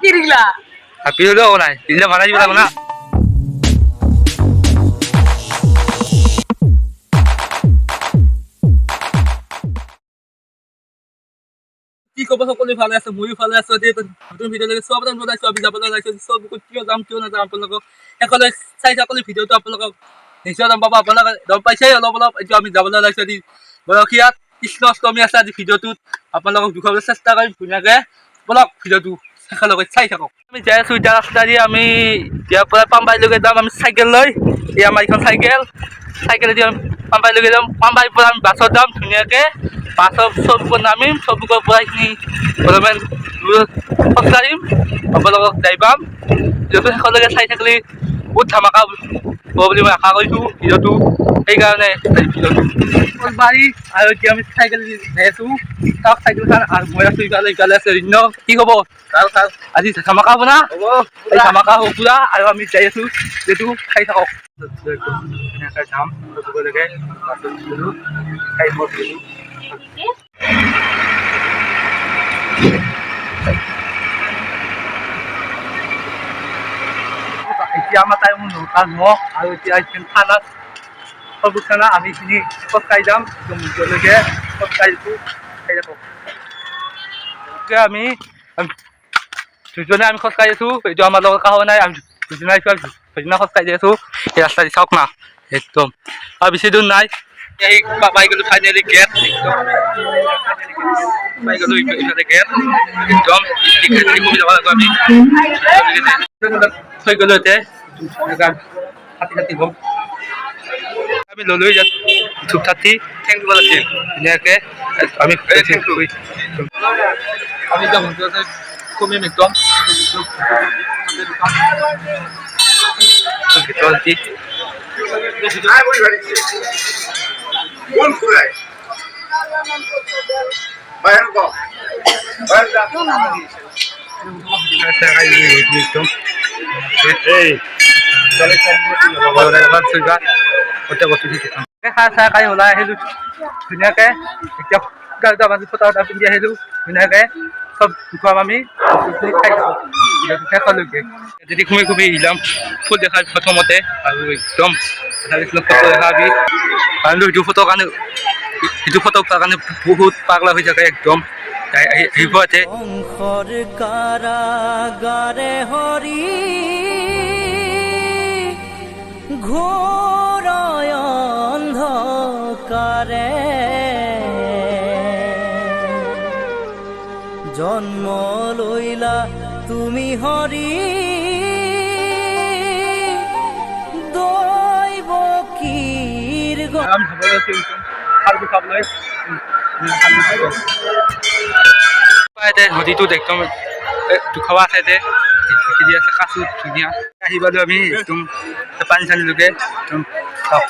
কিরিলা Happy dulu নাই তিনটা মারা দিব লাগো না কি কব সকলে ভালে আছে ময়ো ভালে আছো যে নতুন ভিডিও লাগে সব দাম বনাইছো আমি যাবলৈ লাইছো সব কিয় যাম কিয় নাযাম আপোনালোকক সকলে চাই সকলে ভিডিওটো আপোনালোকক নিশ্চয় যাম পাবা আপোনালোকে গম পাইছে অলপ অলপ এতিয়া আমি যাবলৈ লাইছো আজি বয়সীয়াত কৃষ্ণাষ্টমী আছে আজি ভিডিওটোত আপোনালোকক দেখুৱাবলৈ চেষ্টা কৰিম ধুনীয়াকে বলক ভিডিওটো শেষলৈকে চাই থাকক আমি যাই আছো এতিয়া ৰাস্তা দি আমি ইয়াৰ পৰা পামবাইলৈকে যাম আমি চাইকেল লৈ এই আমাৰ এইখন চাইকেলেদি আমি পামবাইলৈকে যাম পামবাইৰ পৰা আমি বাছত যাম ধুনীয়াকে বাছত চবুকত নামিম চবুকৰ পৰা এইখিনি অলপমান খোজকাঢ়িম আপোনালোকক যাই পাম যিহেতু শেষলৈকে চাই থাকিলে বহুত ধামাকা হ'ব বুলি মই আশা কৰিছোঁ ভিডিঅ'টো সেইকাৰণে বাৰী আৰু এতিয়া আমি চাইকেল যাই আছোঁ তাক চাইকেলখন আৰু মই আছোঁ ইফালে আছে অন্য কি হ'ব তাৰ আজি ধামাকা হ'ব না হ'ব এই ধামাকা হ'ব পুৰা আৰু আমি যাই আছোঁ যিহেতু খাই থাকক ধুনীয়াকৈ যাম চবলৈকে বাছত খাই এতিয়া আমাৰ টাইম নটা ন আৰু এতিয়া খানা সব খানা আমি এইখিনি খোজকাঢ়ি যাম মন্দিৰলৈকে খোজকাঢ়িছোঁ খাই থাকক আমি দুজনে আমি খোজকাঢ়ি আছোঁ এইটো আমাৰ লগত কাহো নাই আমি দুজনে আহিছোঁ দুজনে খোজকাঢ়ি আছোঁ এই ৰাস্তা দি চাওক না একদম আৰু বেছি দূৰ নাই এই পাই গ'লো ফাইনেলি গেট পাই গ'লো ইফালে গেট একদম কমি যাব লাগিব আমি থৈ গ'লো এতিয়া কাটি গ'ম আমি ল'লো ইয়াত ধূপ চাতি ঠেং দিব লাগিছিল ধুনীয়াকৈ আমি আমি এতিয়া মন্দিৰতে কমিম একদম ভিতৰত দি খাই ওলাই আহিলোঁ ধুনীয়াকৈ এতিয়া ফটো এটা পিন্ধি আহিলোঁ ধুনীয়াকৈ চব দেখুৱাম আমি খাই থাকোঁ শেষলৈকে যদি খুবেই ইলাম ফুল দেখাৰ প্ৰথমতে আৰু একদম ফটো দেখাবি কাৰণ সেইটো ফটো কাৰণে বহুত পাগলা হৈ থাকে একদম আহিব ইয়াতে কাৰাগাৰে হৰি ঘোৰ অন্ধকাৰে জন্ম লৈলা তুমি হৰি দৈব কীৰ নদীটোত একদম দুখাবা আছে দেখি আছে কাচু ধুনীয়া আহিবালো আমি একদম পানী চানীলৈকে একদম চাওক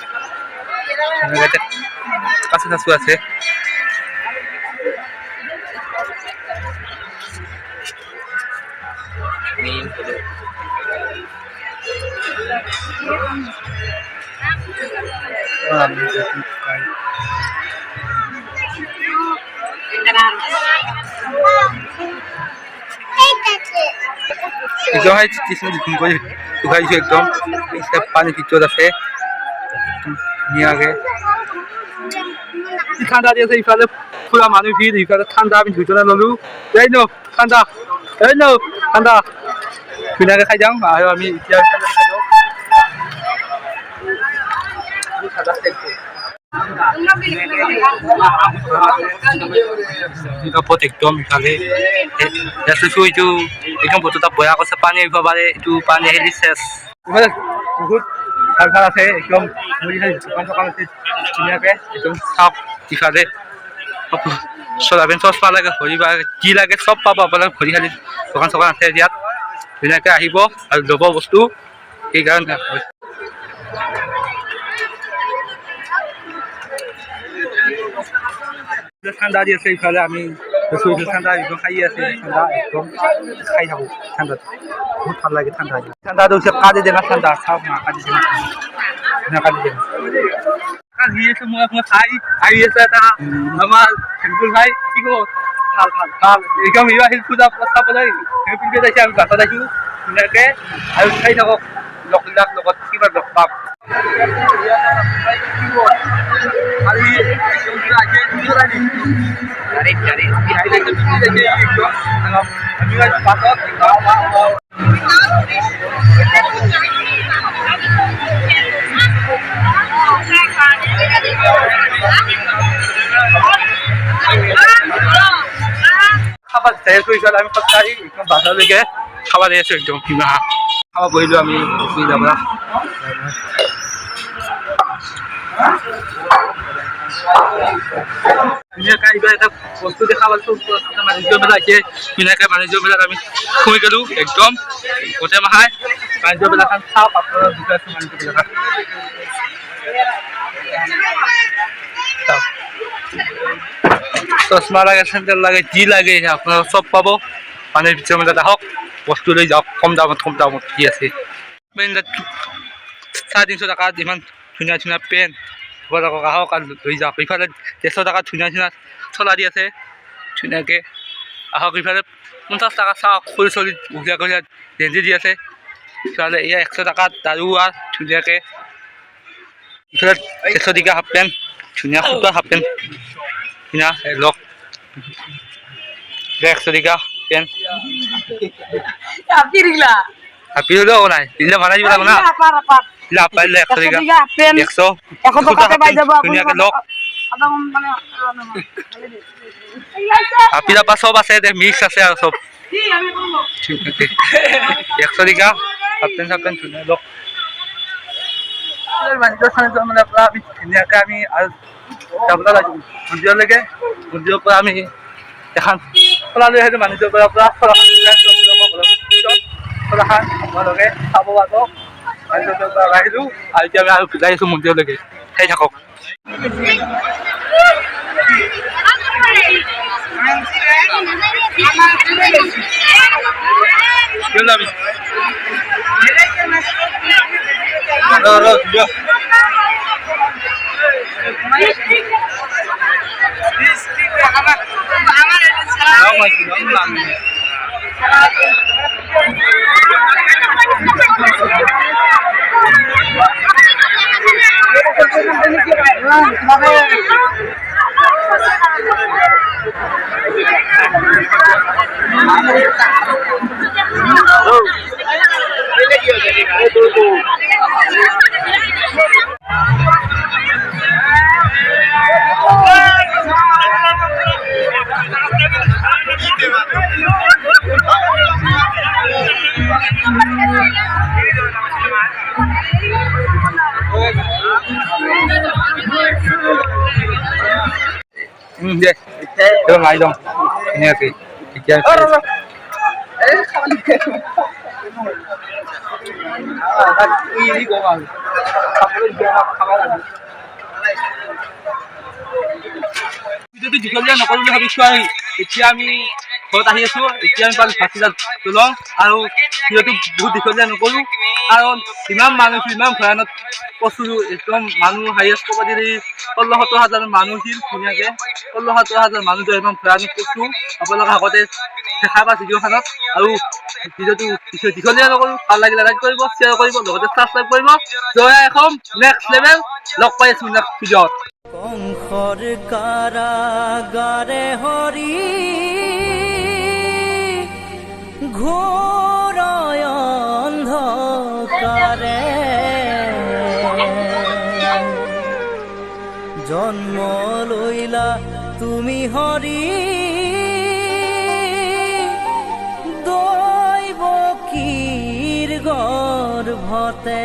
কাচু চাচু আছে একদম পানী ভিতৰত আছে ধুনীয়াকে ঠাণ্ডা দি আছে ইফালে পুৰা মানুহ ভিৰ ইফালে ঠাণ্ডা আমি দুজনে ল'লো এই ন ঠাণ্ডা ধুনীয়াকে খাই যাম আৰু আমি এতিয়া একদম ইফালে এইটো একদম বস্তুটা বয়া কৈছে পানী আহিব পাৰে এইটো পানী আহিলে চেচ বহুত ভাল আছে একদম দোকান চোকান আছে ধুনীয়াকে একদম চাওক ইফালে চলাবেন চচমা লাগে ঘড়ী বা কি লাগে চব পাব আপোনালোকে ঘড়ী খালি দোকান চোকান আছে ইয়াত ধুনীয়াকে আহিব আৰু ল'ব বস্তু সেইকাৰণে ঠাণ্ডা দি আছে ইফালে আমি ঠাণ্ডা একদম খাই আছে ঠাণ্ডা একদম খাই থাকোঁ ঠাণ্ডাত বহুত ভাল লাগে ঠাণ্ডাটো হৈছে কাজি টেঙা ঠাণ্ডা চাওক না কাজি টেঙা মই খাই আহি আছে এটা আমাৰ ভাই কি খবৰ ভাল একদম ইয়া আহিল পূজা চাবলৈ পিন্ধি যাইছে আমি বাছত আহিছোঁ ধুনীয়াকৈ আৰু চাই থাকক লগবিলাক লগত কিবা লগ পাম খাবাৰ যাই আছো এতিয়া আমি খোজকাঢ়ি একদম বাজাৰলৈকে খাব যাই আছো একদম কিবা খাব বহিলোঁ আমি সুবিধাৰ পৰা ধুনীয়াকৈ এইবাৰ এটা বস্তু দেখা পাইছোঁ বাণিজ্য মেলা আহিছে ধুনীয়াকৈ বাণিজ্য মেলাত আমি সোমাই গ'লোঁ একদম গোটেই মাহাই বাণিজ্য মেলাখন চাওক আপোনালোক বুজাই আছোঁ বাণিজ্য মেলাখন চশমা লাগে চেণ্ডেল লাগে যি লাগে আপোনালোক চব পাব বাণিজ্য মেলাত আহক বস্তু লৈ যাওক কম দামত কি আছে 350 টাকাত ইমান ধুনীয়া ধুনীয়া পেণ্ট আহক আৰু লৈ যাওক ইফালে 150 টাকাত ধুনীয়া ধুনীয়া চলা দি আছে ধুনীয়াকৈ আহক ইফালে 50 টাকা চাওক সৰু চলি বঢ়িয়া বঢ়িয়া গেঞ্জি দি আছে ইফালে এয়া 100 টাকাত আৰু ধুনীয়াকৈ ইফালে 100 টকা হাফ পেণ্ট ধুনীয়া সুতা হাফ পেণ্ট ধুনীয়া লওক 100 টকা পেণ্ট হাপি হলেও নাই দিলে ভাড়া দিব লাগিব না লাভ পাইলে 100 টাকা 100 ধুনীয়াকৈ লওক হাপি দাপা চব আছে মিক্স আছে আৰু চব 100 টকা হাফ পেণ্ট ধুনীয়া লওক মানে আমি ধুনীয়াকৈ আমি আৰু যাবলৈ লাগিব মন্দিৰলৈকে মন্দিৰৰ পৰা আমি এখন খোলা লৈ আহিলোঁ বাণিজ্যৰ পৰা খোলাখান আপোনালোকে চাব পাৰিব বাণিজ্যৰ পৰা আহিলোঁ আৰু এতিয়া আমি আৰু যাই আছোঁ মন্দিৰলৈকে চাই থাকক আহি যাওঁ ধুনীয়াকৈ এতিয়া দীঘলীয়া নকৰোঁ বুলি ভাবিছোঁ আৰু এতিয়া আমি ঘৰত আহি আছোঁ এতিয়া আমি ভাত লওঁ আৰু ভিডিঅ'টো বহুত দীঘলীয়া নকৰোঁ কাৰণ ইমান মানুহ ইমান ভয়ানক কৈছোঁ একদম মানুহ হাইয়েষ্ট ক'ব দিলে 16,000 মানুহ আছিল ধুনীয়াকৈ 16,000 মানুহ ইমান ভয়ানক কৈছোঁ আপোনালোকে আগতে দেখা পায় ভিডিঅ'খনত আৰু ভিডিঅ'টো দীঘলীয়া নকৰোঁ ভাল লাগিলে লাইক কৰিব শ্বেয়াৰ কৰিব লগতে ছাবস্ক্ৰাইব কৰিব জয়া এখন নেক্সট লেভেল লগ পাই আছোঁ নেক্সট ভিডিঅ'ত কংসৰ কাৰাগাৰে হৰি ঘোৰ অন্ধকাৰে জন্ম লৈলা তুমি হৰি দৈৱকীৰ গৰ্ভতে